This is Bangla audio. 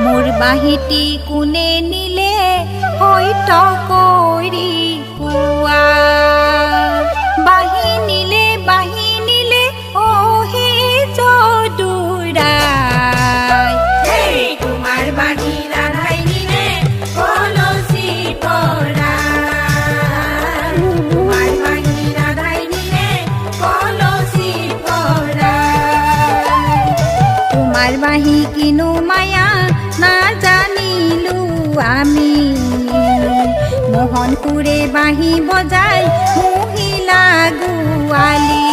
মোর বাহিটি কোনে নিলে হইত কইরি কুয়া বাহি নিলে ও হে যদুরাই তোমার বাড়ি রাধাই নিলে কলসি পরাই তোমার বাড়ি রাধাই নিলে কলসি পরাই তোমার বাহি কিনু মায়া না জানিলু আমি মোহনপুরে বাহি বজাই মহিলা গুয়ালি